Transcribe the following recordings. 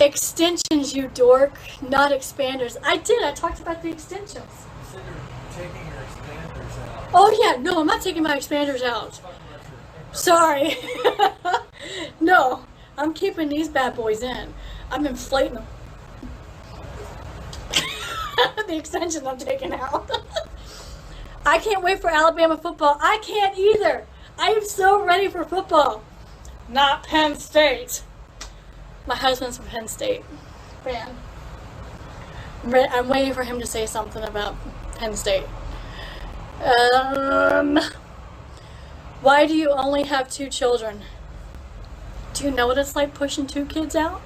Extensions, you dork, not expanders. I did. I talked about the extensions. You said you're taking your expanders out. Oh yeah, no, I'm not taking my expanders out. Sorry. No, I'm keeping these bad boys in. I'm inflating them. The extensions I'm taking out. I can't wait for Alabama football. I can't either. I am so ready for football. Not Penn State. My husband's from Penn State fan. I'm waiting for him to say something about Penn State. Why do you only have 2 children? Do you know what it's like pushing 2 kids out?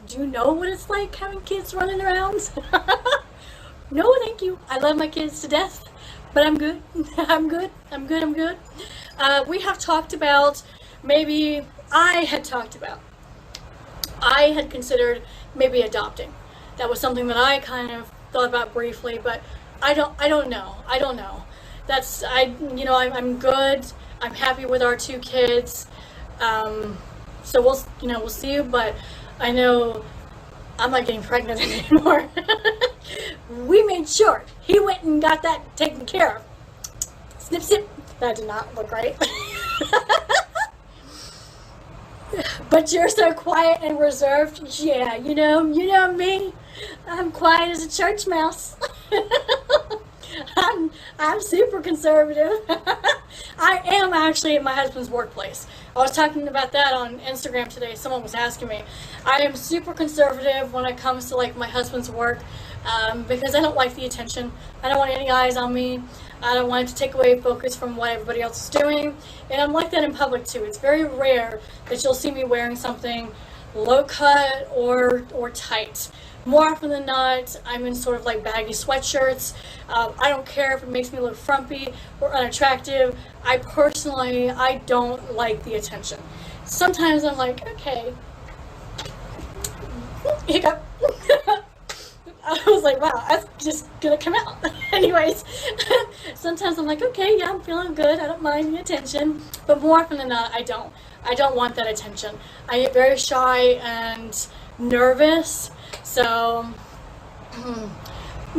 Do you know what it's like having kids running around? No, thank you. I love my kids to death, but I'm good. I'm good. We have talked about, I had considered maybe adopting. That was something that I kind of thought about briefly, but I don't know. I'm good. I'm happy with our 2 kids. So we'll see, but I know I'm not getting pregnant anymore. We made sure he went and got that taken care of. Snip, snip. That did not look right. But you're so quiet and reserved. Yeah, you know me. I'm quiet as a church mouse. I'm super conservative. I am actually at my husband's workplace. I was talking about that on Instagram today. Someone was asking me. I am super conservative when it comes to like my husband's work because I don't like the attention. I don't want any eyes on me. I don't want it to take away focus from what everybody else is doing. And I'm like that in public too. It's very rare that you'll see me wearing something low cut or tight. More often than not, I'm in sort of like baggy sweatshirts. I don't care if it makes me look frumpy or unattractive. I don't like the attention. Sometimes I'm like, okay. Hiccup. I was like, wow, that's just gonna come out. Anyways, sometimes I'm like, okay, yeah, I'm feeling good. I don't mind the attention. But more often than not, I don't. I don't want that attention. I get very shy and nervous. So,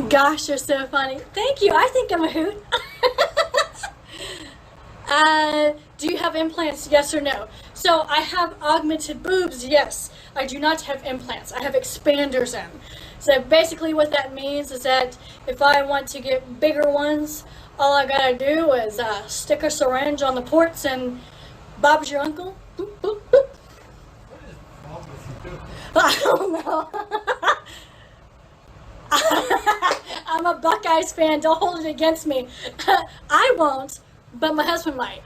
gosh, you're so funny. Thank you. I think I'm a hoot. Do you have implants? Yes or no? So I have augmented boobs. Yes. I do not have implants. I have expanders in. So basically what that means is that if I want to get bigger ones, all I gotta do is stick a syringe on the ports and Bob's your uncle. Boop, boop, boop. What is wrong with you? I don't know. I'm a Buckeyes fan. Don't hold it against me. I won't, but my husband might.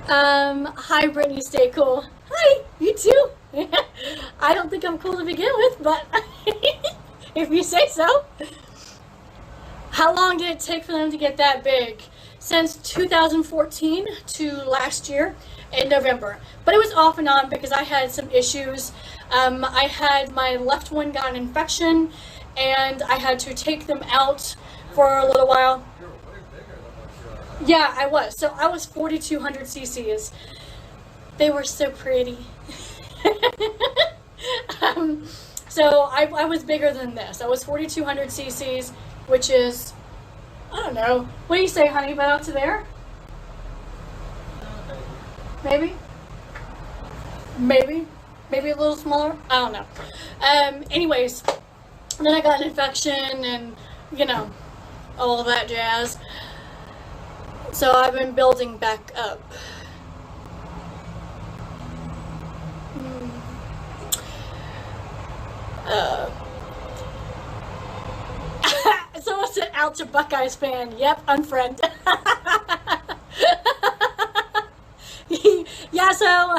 Hi, Brittany. Stay cool. Hi, you too. I don't think I'm cool to begin with, but if you say so. How long did it take for them to get that big? Since 2014 to last year in November. But it was off and on because I had some issues. I had my left one got an infection and I had to take them out for a little while. You're way bigger than what you are. Yeah, I was. So I was 4,200 cc's. They were so pretty. So I was bigger than this. I was 4,200 cc's, which is, I don't know. What do you say, honey? About up to there? Maybe? Maybe a little smaller? I don't know. Anyways, then I got an infection and, all of that jazz. So I've been building back up. Someone said, ouch, a Buckeyes fan. Yep, unfriend. Yeah, so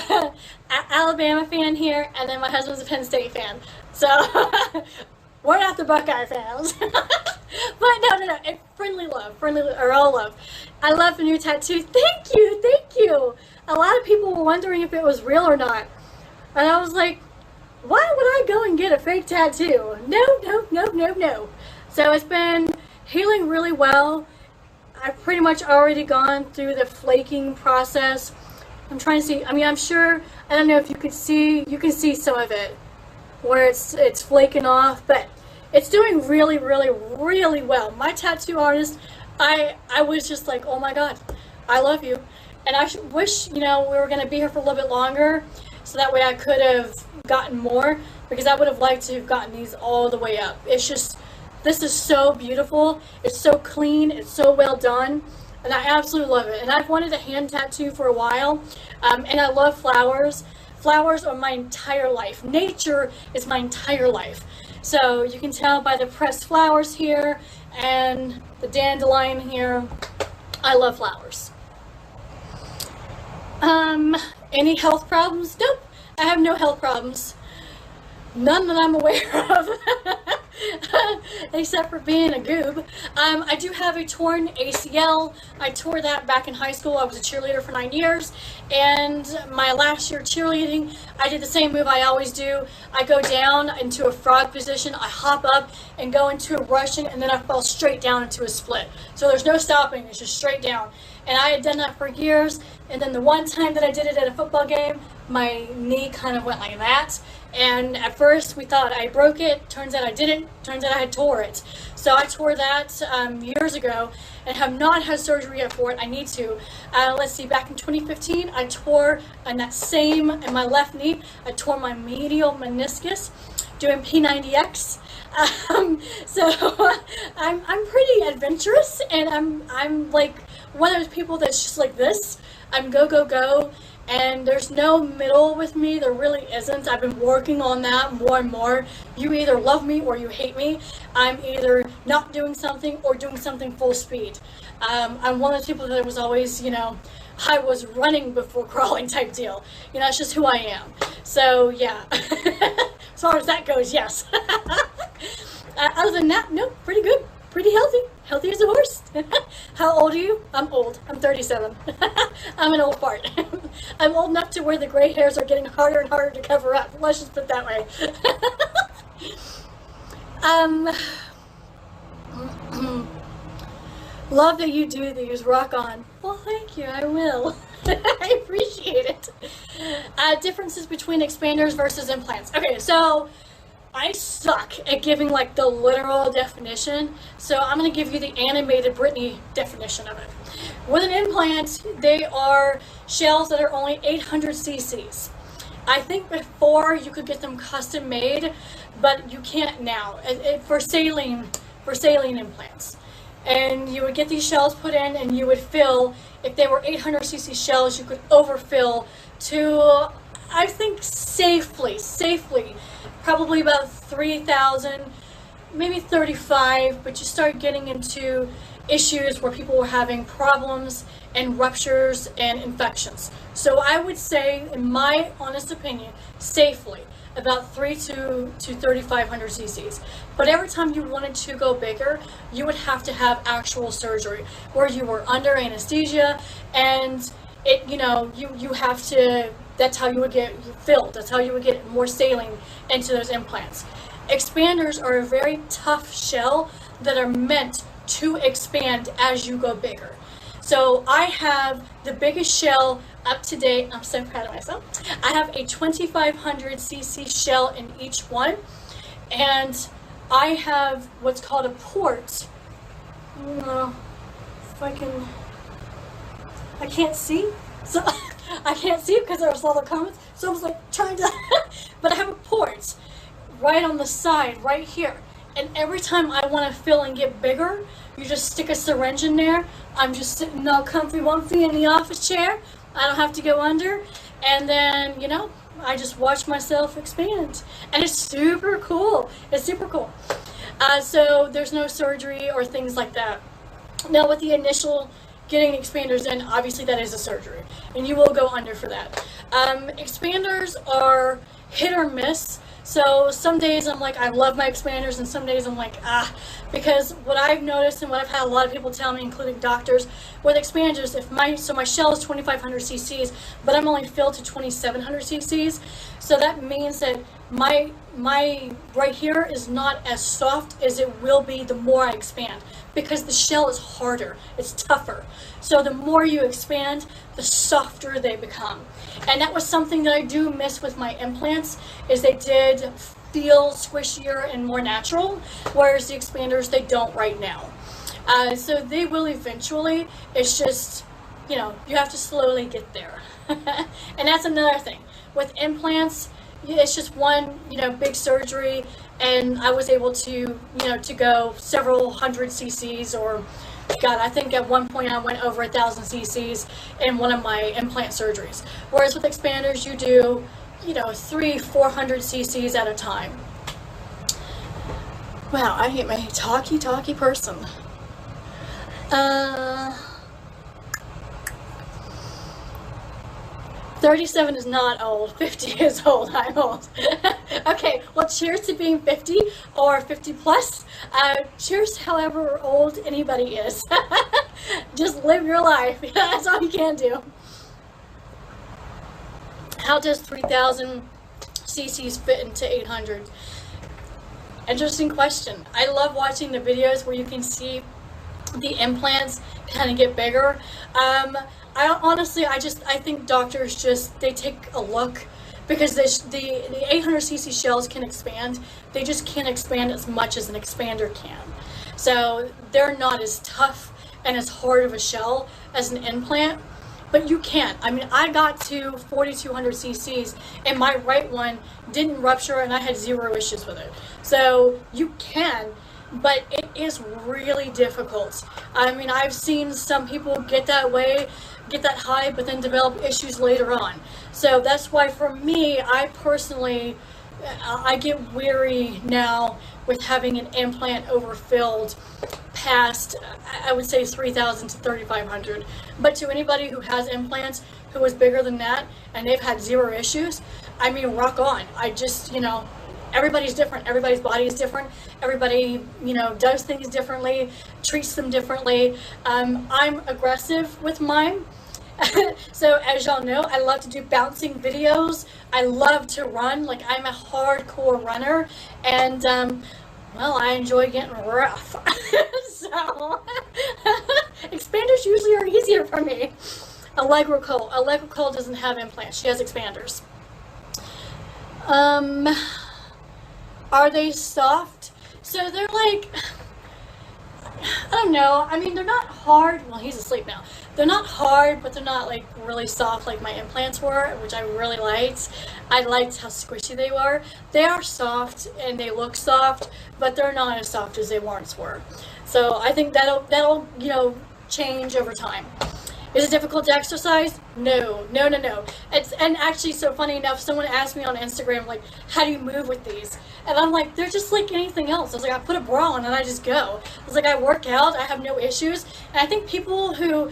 Alabama fan here, and then my husband's a Penn State fan. So we're not the Buckeye fans. But no. Friendly love, or all love. I love the new tattoo. Thank you. A lot of people were wondering if it was real or not. And I was like, why would I go and get a fake tattoo? No. So it's been healing really well. I've pretty much already gone through the flaking process. I'm trying to see, I mean, I'm sure, I don't know if you can see some of it where it's flaking off, but it's doing really, really, really well. My tattoo artist, I was just like, oh my God, I love you. And I wish, you know, we were going to be here for a little bit longer so that way I could have gotten more, because I would have liked to have gotten these all the way up. It's just, this is so beautiful. It's so clean. It's so well done. And I absolutely love it. And I've wanted a hand tattoo for a while. And I love flowers. Flowers are my entire life. Nature is my entire life. So you can tell by the pressed flowers here and the dandelion here. I love flowers. Any health problems? Nope. I have no health problems. None that I'm aware of. Except for being a goob. I do have a torn ACL. I tore that back in high school. I was a cheerleader for 9 years, and my last year cheerleading, I did the same move I always do. I go down into a frog position, I hop up and go into a Russian, and then I fall straight down into a split. So there's no stopping, it's just straight down. And I had done that for years, and then the one time that I did it at a football game, my knee kind of went like that. And at first we thought I broke it. Turns out I didn't. Turns out I had tore it. So I tore that years ago and have not had surgery yet for it. I need to. Let's see, back in 2015, I tore in my left knee, I tore my medial meniscus doing P90X. So I'm pretty adventurous, and I'm like one of those people that's just like this. I'm go, go, go. And there's no middle with me. There really isn't. I've been working on that more and more. You either love me or you hate me. I'm either not doing something or doing something full speed. I'm one of those people that was always, you know, I was running before crawling type deal. You know, it's just who I am. So, yeah. As far as that goes, yes. Other than that, no, pretty good. Pretty healthy. Healthy as a horse. How old are you? I'm old. I'm 37. I'm an old fart. I'm old enough to where the gray hairs are getting harder and harder to cover up. Let's just put it that way. Love that you do these. Rock on. Well, thank you. I will. I appreciate it. Differences between expanders versus implants. Okay, so I suck at giving like the literal definition, so I'm going to give you the animated Brittany definition of it. With an implant, they are shells that are only 800 cc's. I think before you could get them custom made, but you can't now for saline implants. And you would get these shells put in, and you would fill. If they were 800 cc shells, you could overfill to, I think, safely, probably about 3,000, maybe 35, but you start getting into issues where people were having problems and ruptures and infections. So I would say, in my honest opinion, safely, about 3 to 3,500 cc's. But every time you wanted to go bigger, you would have to have actual surgery where you were under anesthesia, and it, you know, you have to, that's how you would get filled. That's how you would get more saline into those implants. Expanders are a very tough shell that are meant to expand as you go bigger. So I have the biggest shell up to date. I'm so proud of myself. I have a 2,500 cc shell in each one, and I have what's called a port. I don't know if I can't see. So I can't see because there was all the comments. So I was like trying to, but I have a port right on the side, right here. And every time I want to fill and get bigger, you just stick a syringe in there. I'm just sitting all comfy in the office chair. I don't have to go under. And then, you know, I just watch myself expand. And it's super cool. It's super cool. So there's no surgery or things like that. Now with the initial getting expanders in, obviously that is a surgery. And you will go under for that. Expanders are hit or miss. So some days I'm like, I love my expanders, and some days I'm like, because what I've noticed and what I've had a lot of people tell me, including doctors, with expanders, so my shell is 2,500 cc's, but I'm only filled to 2,700 cc's. So that means that my right here is not as soft as it will be the more I expand, because the shell is harder, it's tougher. So the more you expand, the softer they become. And that was something that I do miss with my implants, is they did feel squishier and more natural, whereas the expanders, they don't right now. So they will eventually. It's just, you know, you have to slowly get there. And that's another thing. With implants, it's just one, you know, big surgery, and I was able to, you know, to go several hundred cc's, or God, I think at one point I went over 1,000 cc's in one of my implant surgeries. Whereas with expanders, you do, you know, 300-400 cc's at a time. Wow, I hate my talky person. 37 is not old, 50 is old, I'm old. Okay, well, cheers to being 50 or 50 plus. Cheers however old anybody is. Just live your life, that's all you can do. How does 3,000 cc's fit into 800? Interesting question. I love watching the videos where you can see the implants kind of get bigger. I think doctors just, they take a look, because the 800 cc shells can expand. They just can't expand as much as an expander can. So they're not as tough and as hard of a shell as an implant, but you can. I mean, I got to 4,200 cc's and my right one didn't rupture and I had 0 issues with it. So you can, but it is really difficult. I mean, I've seen some people get that way, get that high, but then develop issues later on. So that's why for me, I personally, I get weary now with having an implant overfilled past, I would say 3,000 to 3,500. But to anybody who has implants who is bigger than that and they've had 0 issues, I mean, rock on. I just, you know, everybody's different. Everybody's body is different. Everybody, you know, does things differently, treats them differently. I'm aggressive with mine. So as y'all know, I love to do bouncing videos. I love to run. Like, I'm a hardcore runner, and well, I enjoy getting rough. So expanders usually are easier for me. Allegra Cole doesn't have implants. She has expanders. Are they soft? So they're like, I don't know. I mean, they're not hard. Well, he's asleep now. They're not hard, but they're not like really soft like my implants were, which I really liked. I liked how squishy they were. They are soft and they look soft, but they're not as soft as they once were. So I think that'll you know, change over time. Is it difficult to exercise? No. And actually, so funny enough, someone asked me on Instagram, like, how do you move with these? And I'm like, they're just like anything else. I was like, I put a bra on and I just go. I was like, I work out, I have no issues. And I think people who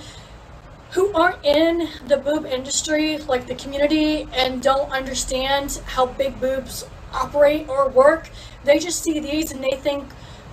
aren't in the boob industry, like the community, and don't understand how big boobs operate or work, they just see these and they think,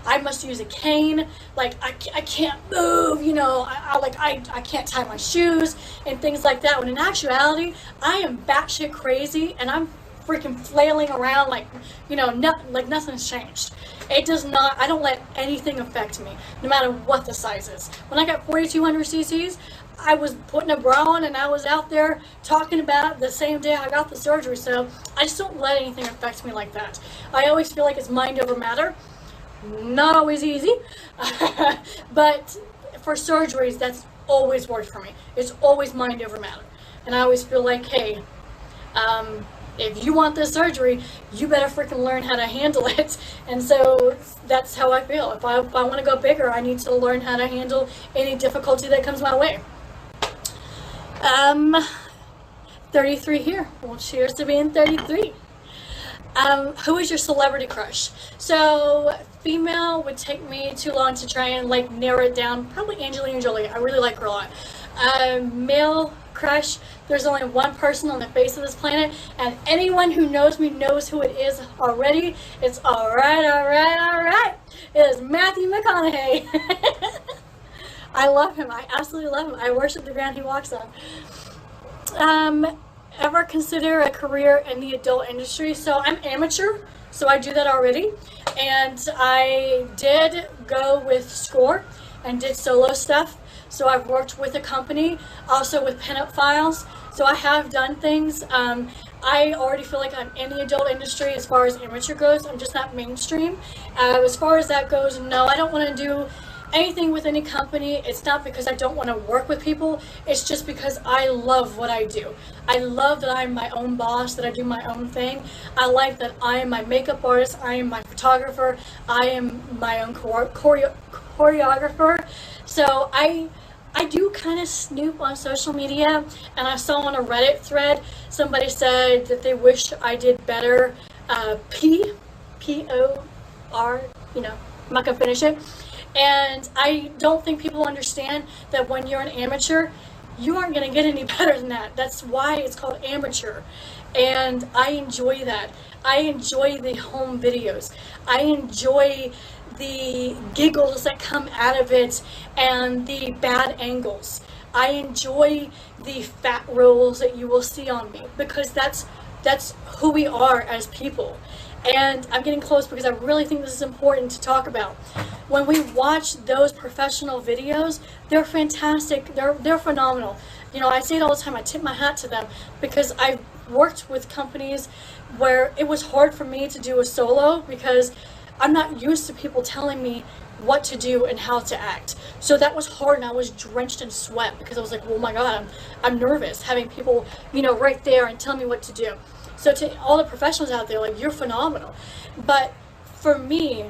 I must use a cane, like I can't move, you know, I can't tie my shoes and things like that, when in actuality, I am batshit crazy and I'm freaking flailing around like, you know, like nothing's changed. It does not, I don't let anything affect me, no matter what the size is. When I got 4,200 cc's, I was putting a bra on and I was out there talking about it the same day I got the surgery, so I just don't let anything affect me like that. I always feel like it's mind over matter. Not always easy, but for surgeries, that's always worked for me. It's always mind over matter. And I always feel like, hey, if you want this surgery, you better freaking learn how to handle it. And so that's how I feel. If I want to go bigger, I need to learn how to handle any difficulty that comes my way. 33 here. Well, cheers to being 33. Who is your celebrity crush? So female would take me too long to try and like narrow it down. Probably Angelina Jolie. I really like her a lot. Male crush, there's only one person on the face of this planet, and anyone who knows me knows who it is already. It's alright. It is Matthew McConaughey. I love him. I absolutely love him. I worship the ground he walks on. ever consider a career in the adult industry, so I'm amateur, so I do that already. And I did go with SCORE and did solo stuff. So I've worked with a company, also with pinup files. So I have done things. I already feel like I'm in the adult industry as far as amateur goes. I'm just not mainstream. As far as that goes, no, I don't want to do anything with any company. It's not because I don't want to work with people. It's just because I love what I do. I love that I'm my own boss, that I do my own thing. I like that I am my makeup artist, I am my photographer, I am my own choreographer. So I do kind of snoop on social media, and I saw on a Reddit thread, somebody said that they wish I did better P-O-R, you know, I'm not gonna finish it. And I don't think people understand that when you're an amateur, you aren't going to get any better than that. That's why it's called amateur. And I enjoy that. I enjoy the home videos. I enjoy the giggles that come out of it and the bad angles. I enjoy the fat rolls that you will see on me, because that's who we are as people. And I'm getting close because I really think this is important to talk about. When we watch those professional videos, they're fantastic. They're phenomenal. You know, I say it all the time. I tip my hat to them because I've worked with companies where it was hard for me to do a solo because I'm not used to people telling me what to do and how to act. So that was hard, and I was drenched in sweat because I was like, oh my God, I'm nervous having people, you know, right there and tell me what to do. So to all the professionals out there, like, you're phenomenal. But for me,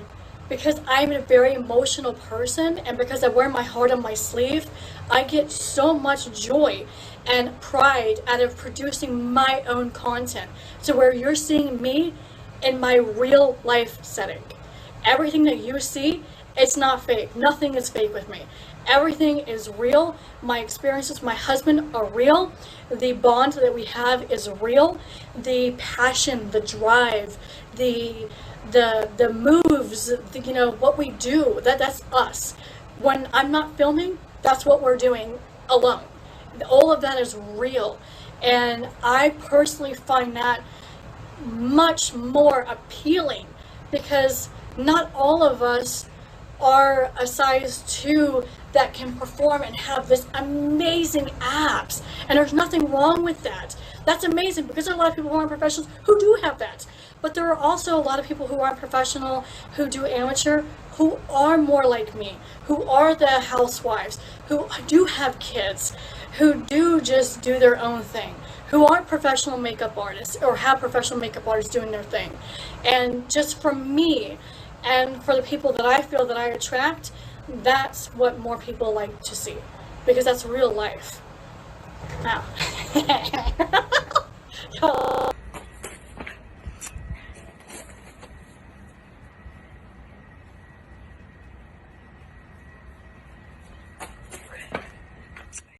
because I'm a very emotional person and because I wear my heart on my sleeve, I get so much joy and pride out of producing my own content. So where you're seeing me in my real life setting. Everything that you see, it's not fake. Nothing is fake with me. Everything is real. My experiences with my husband are real. The bond that we have is real. The passion, the drive, the moves, you know, what we do, that's us. When I'm not filming, that's what we're doing alone. All of that is real. And I personally find that much more appealing because not all of us are a size 2 that can perform and have this amazing abs. And there's nothing wrong with that. That's amazing because there are a lot of people who aren't professionals who do have that. But there are also a lot of people who aren't professional, who do amateur, who are more like me, who are the housewives, who do have kids, who do just do their own thing, who aren't professional makeup artists or have professional makeup artists doing their thing. And just for me, and for the people that I feel that I attract, that's what more people like to see, because that's real life. Wow.